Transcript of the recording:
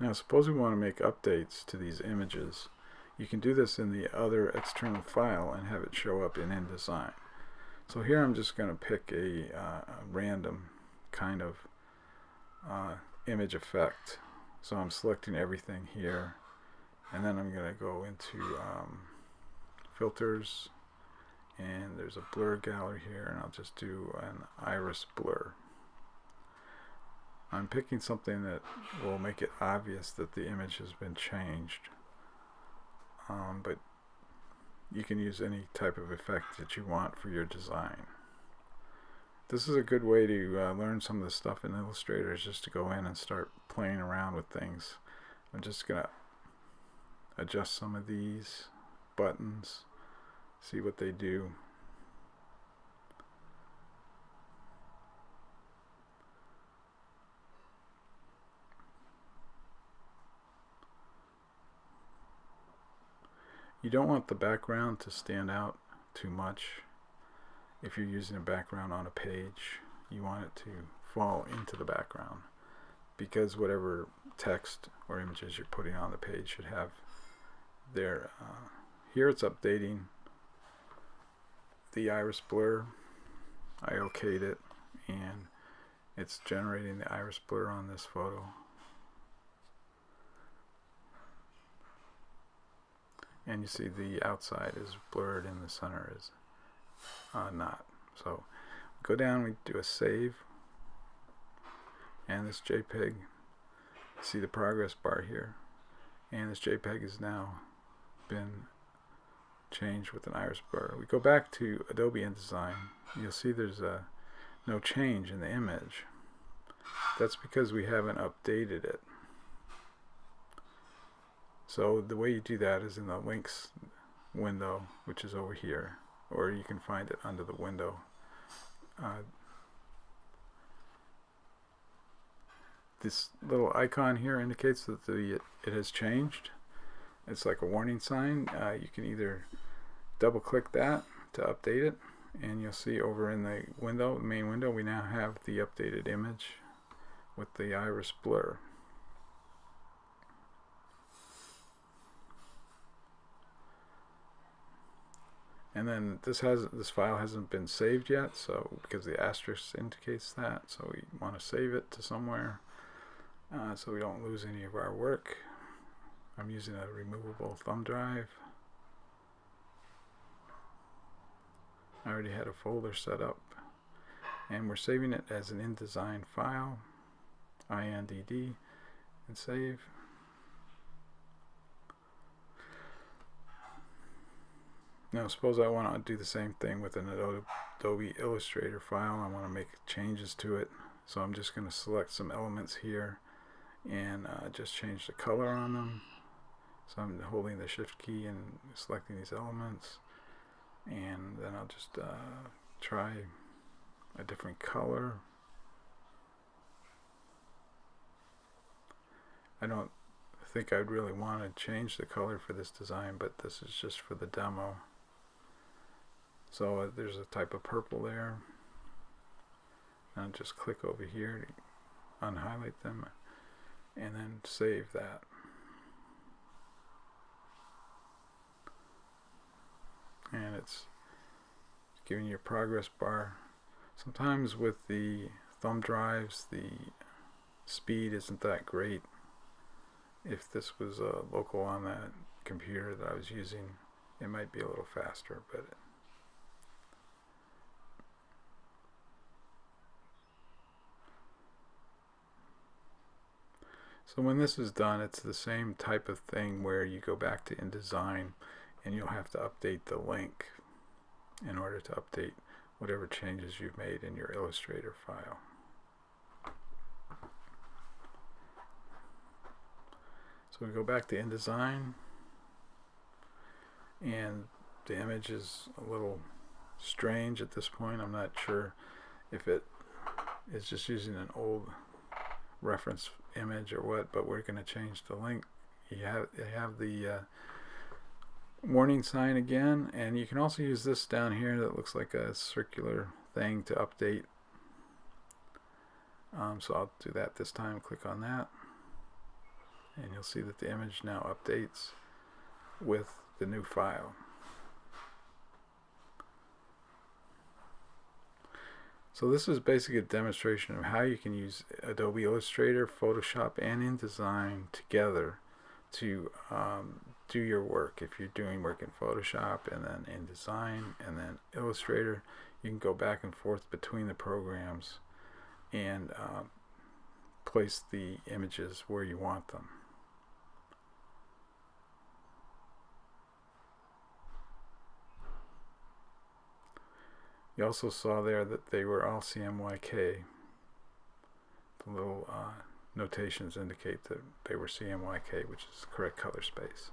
Now suppose we want to make updates to these images. You can do this in the other external file and have it show up in InDesign. So here I'm just going to pick a random kind of image effect. So I'm selecting everything here, and then I'm going to go into filters, and there's a blur gallery here, and I'll just do an iris blur. I'm picking something that will make it obvious that the image has been changed, but you can use any type of effect that you want for your design. This is a good way to learn some of the stuff in Illustrator, is just to go in and start playing around with things. I'm just going to adjust some of these buttons, see what they do. You don't want the background to stand out too much. If you're using a background on a page, you want it to fall into the background, because whatever text or images you're putting on the page should have their here it's updating the iris blur. I okayed it, and it's generating the iris blur on this photo. And you see the outside is blurred and the center is not. So go down, we do a save, and this JPEG, see the progress bar here, and this JPEG has now been changed with an iris blur. We go back to Adobe InDesign, you'll see there's no change in the image. That's because we haven't updated it. So the way you do that is in the links window, which is over here, or you can find it under the window. This little icon here indicates that it has changed. It's like a warning sign. You can either double click that to update it, and you'll see over in the window, the main window, we now have the updated image with the iris blur. And then this file hasn't been saved yet, so because the asterisk indicates that, so we want to save it to somewhere so we don't lose any of our work. I'm using a removable thumb drive. I already had a folder set up, and we're saving it as an InDesign file, INDD, and save. Now suppose I want to do the same thing with an Adobe Illustrator file. I want to make changes to it, so I'm just going to select some elements here and just change the color on them. So I'm holding the shift key and selecting these elements, and then I'll just try a different color. I don't think I'd really want to change the color for this design, but this is just for the demo. So there's a type of purple there. Now just click over here to unhighlight them and then save that. And it's giving you a progress bar. Sometimes with the thumb drives, the speed isn't that great. If this was local on that computer that I was using, it might be a little faster, but so when this is done, it's the same type of thing where you go back to InDesign and you'll have to update the link in order to update whatever changes you've made in your Illustrator file. So we go back to InDesign, and the image is a little strange at this point. I'm not sure if it is just using an old reference image or what, but we're going to change the link. You have the warning sign again, and you can also use this down here that looks like a circular thing to update. So I'll do that this time. Click on that, and you'll see that the image now updates with the new file. So this is basically a demonstration of how you can use Adobe Illustrator, Photoshop, and InDesign together to do your work. If you're doing work in Photoshop and then InDesign and then Illustrator, you can go back and forth between the programs and place the images where you want them. You also saw there that they were all CMYK. The little notations indicate that they were CMYK, which is the correct color space.